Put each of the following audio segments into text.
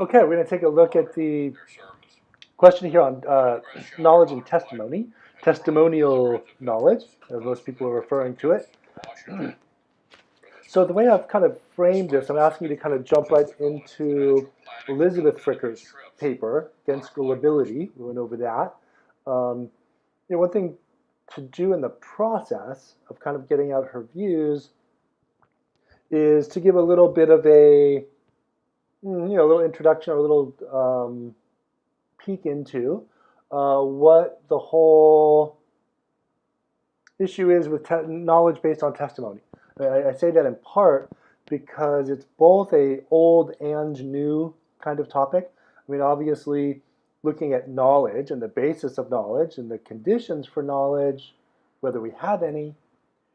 Okay, we're going to take a look at the question here on knowledge and testimony, testimonial knowledge, as most people are referring to it. So the way I've kind of framed this, I'm asking you to kind of jump right into Elizabeth Fricker's paper, Against Gullibility. We went over that. Um, one thing to do in the process of kind of getting out her views is to give a little bit of a little introduction or a little peek into what the whole issue is with knowledge based on testimony. I say that in part because it's both a old and new kind of topic. I mean, obviously, looking at knowledge and the basis of knowledge and the conditions for knowledge, whether we have any,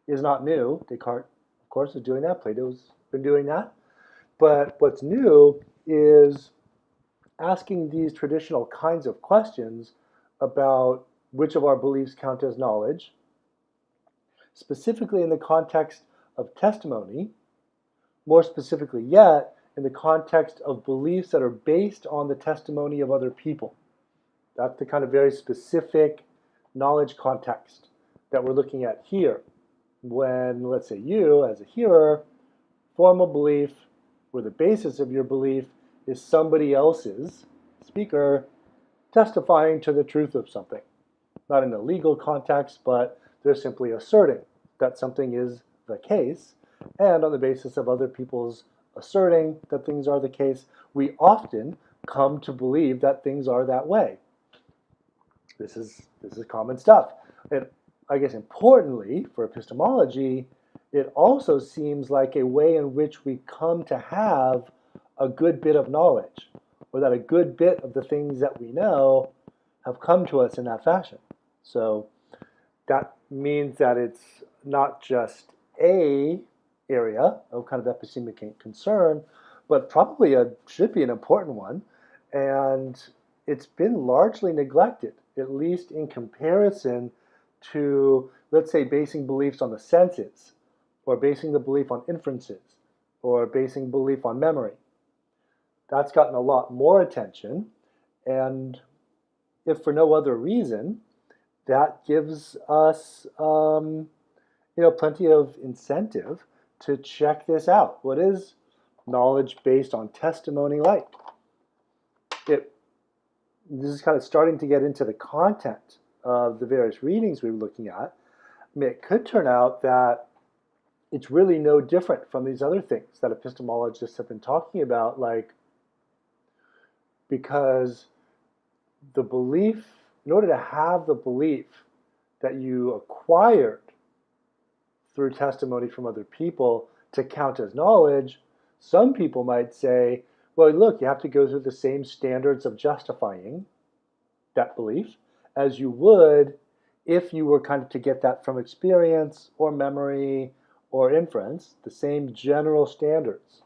is not new. Descartes, of course, is doing that. Plato's been doing that. But what's new is asking these traditional kinds of questions about which of our beliefs count as knowledge, specifically in the context of testimony, more specifically yet, in the context of beliefs that are based on the testimony of other people. That's the kind of very specific knowledge context that we're looking at here. When, let's say, you, as a hearer, form a belief where the basis of your belief is somebody else's, speaker, testifying to the truth of something. Not in a legal context, but they're simply asserting that something is the case, and on the basis of other people's asserting that things are the case, we often come to believe that things are that way. This is common stuff. And I guess importantly, for epistemology, it also seems like a way in which we come to have a good bit of knowledge, or that a good bit of the things that we know have come to us in that fashion. So that means that it's not just a area of kind of epistemic concern, but probably should be an important one. And it's been largely neglected, at least in comparison to, let's say, basing beliefs on the senses, or basing the belief on inferences, or basing belief on memory. That's gotten a lot more attention, and if for no other reason, that gives us plenty of incentive to check this out. What is knowledge based on testimony like? This is kind of starting to get into the content of the various readings we were looking at. I mean, it could turn out that it's really no different from these other things that epistemologists have been talking about, like, because the belief, in order to have the belief that you acquired through testimony from other people to count as knowledge, some people might say, well, look, you have to go through the same standards of justifying that belief as you would if you were kind of to get that from experience or memory or inference, the same general standards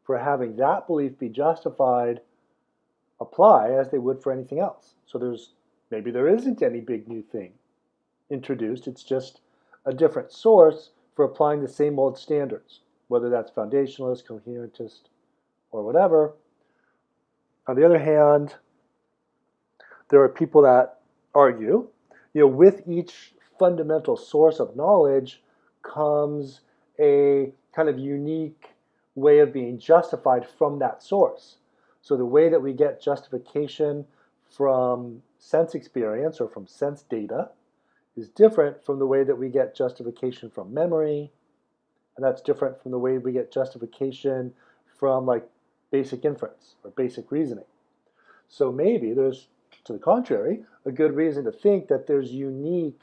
for having that belief be justified apply as they would for anything else. So maybe there isn't any big new thing introduced. It's just a different source for applying the same old standards, whether that's foundationalist, coherentist, or whatever. On the other hand, there are people that argue, with each fundamental source of knowledge comes a kind of unique way of being justified from that source. So the way that we get justification from sense experience or from sense data is different from the way that we get justification from memory, and that's different from the way we get justification from like basic inference or basic reasoning. So maybe there's, to the contrary, a good reason to think that there's unique,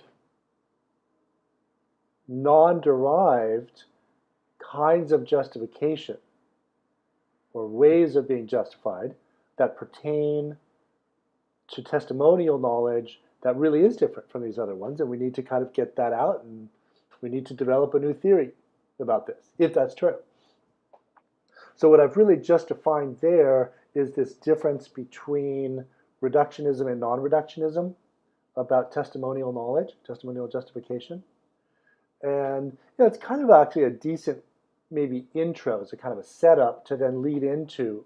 non-derived kinds of justification or ways of being justified that pertain to testimonial knowledge that really is different from these other ones, and we need to kind of get that out, and we need to develop a new theory about this, if that's true. So what I've really just defined there is this difference between reductionism and non-reductionism about testimonial knowledge, testimonial justification. And it's kind of actually a decent maybe intro, it's a kind of a setup to then lead into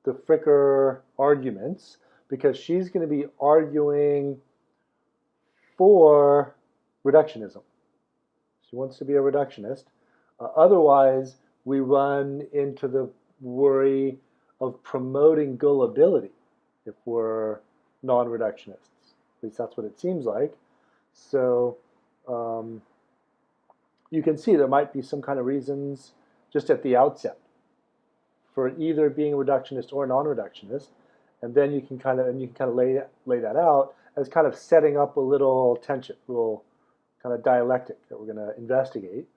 the Fricker arguments because she's going to be arguing for reductionism. She wants to be a reductionist. Otherwise, we run into the worry of promoting gullibility if we're non-reductionists. At least that's what it seems like. So you can see there might be some kind of reasons just at the outset for either being a reductionist or non-reductionist, and then you can kind of lay that out as kind of setting up a little tension, a little kind of dialectic that we're going to investigate.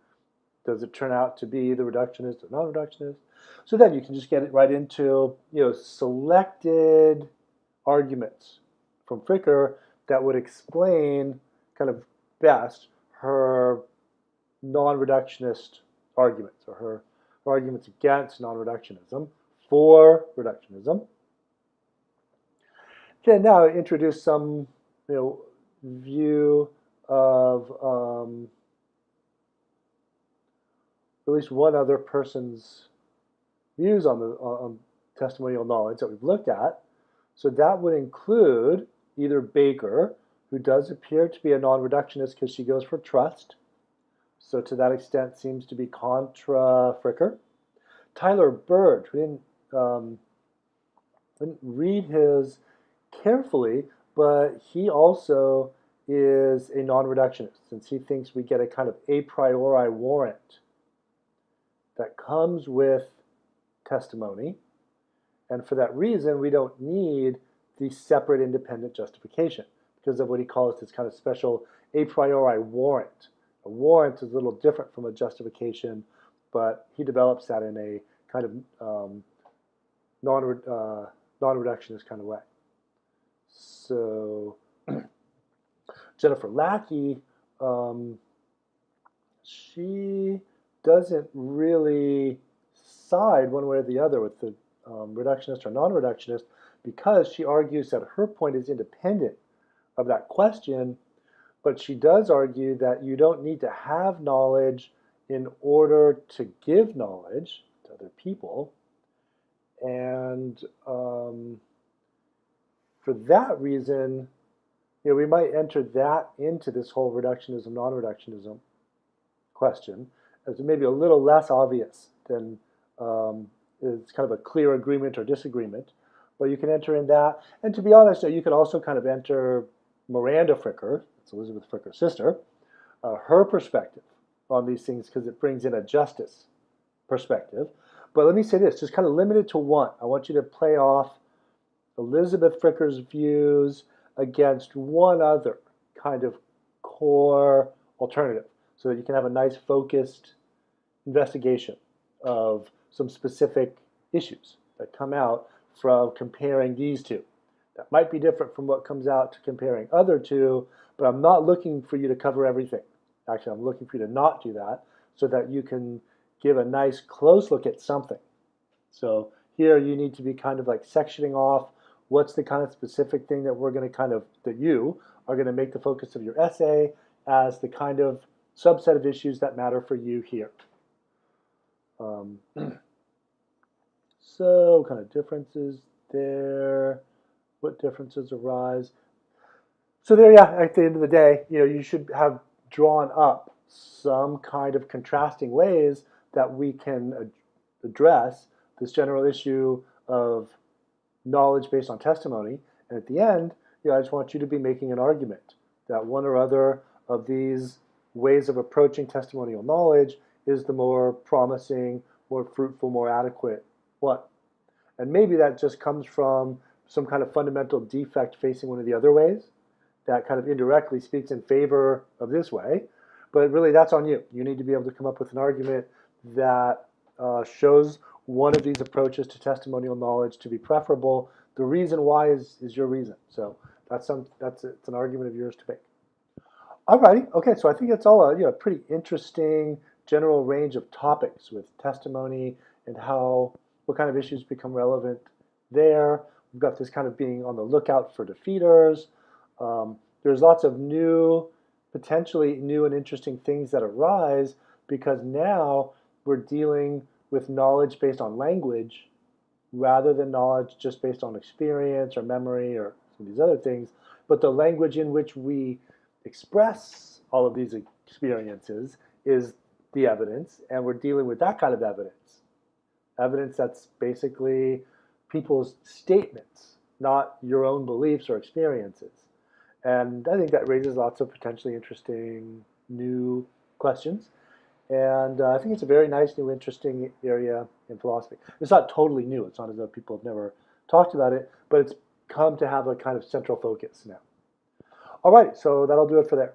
Does it turn out to be the reductionist or non-reductionist? So then you can just get it right into selected arguments from Fricker that would explain kind of best her non-reductionist arguments, or her arguments against non-reductionism, for reductionism. Then now introduce some view of at least one other person's views on testimonial knowledge that we've looked at. So that would include either Baker, who does appear to be a non-reductionist because she goes for trust. So to that extent seems to be contra Fricker. Tyler Burge, we didn't read his carefully, but he also is a non-reductionist since he thinks we get a kind of a priori warrant that comes with testimony, and for that reason we don't need the separate independent justification because of what he calls this kind of special a priori warrant. A warrant is a little different from a justification, but he develops that in a kind of non-reductionist kind of way. So Jennifer Lackey, she doesn't really side one way or the other with the reductionist or non-reductionist because she argues that her point is independent of that question, but she does argue that you don't need to have knowledge in order to give knowledge to other people. And for that reason, we might enter that into this whole reductionism, non-reductionism question as maybe a little less obvious than it's kind of a clear agreement or disagreement. But you can enter in that. And to be honest, you could also kind of enter Miranda Fricker, it's Elizabeth Fricker's sister, her perspective on these things because it brings in a justice perspective. But let me say this, just kind of limited to one. I want you to play off Elizabeth Fricker's views against one other kind of core alternative so that you can have a nice focused investigation of some specific issues that come out from comparing these two. That might be different from what comes out to comparing other two, but I'm not looking for you to cover everything. Actually, I'm looking for you to not do that so that you can give a nice close look at something. So here you need to be kind of like sectioning off what's the kind of specific thing that we're going to kind of, that you are going to make the focus of your essay as the kind of subset of issues that matter for you here. So kind of differences there. What differences arise? So there, yeah, at the end of the day, you should have drawn up some kind of contrasting ways that we can address this general issue of knowledge based on testimony. And at the end, I just want you to be making an argument that one or other of these ways of approaching testimonial knowledge is the more promising, more fruitful, more adequate one. And maybe that just comes from some kind of fundamental defect facing one of the other ways that kind of indirectly speaks in favor of this way. But really, that's on you. You need to be able to come up with an argument that shows one of these approaches to testimonial knowledge to be preferable. The reason why is your reason. So it's an argument of yours to make. Alrighty, okay, so I think it's all a pretty interesting general range of topics with testimony and what kind of issues become relevant there. We've got this kind of being on the lookout for defeaters. There's lots of potentially new and interesting things that arise because now we're dealing with knowledge based on language rather than knowledge just based on experience or memory or some of these other things, but the language in which we express all of these experiences is the evidence, and we're dealing with that kind of evidence. Evidence that's basically people's statements, not your own beliefs or experiences. And I think that raises lots of potentially interesting new questions. And I think it's a very nice, new, interesting area in philosophy. It's not totally new. It's not as though people have never talked about it, but it's come to have a kind of central focus now. All right, so that'll do it for there.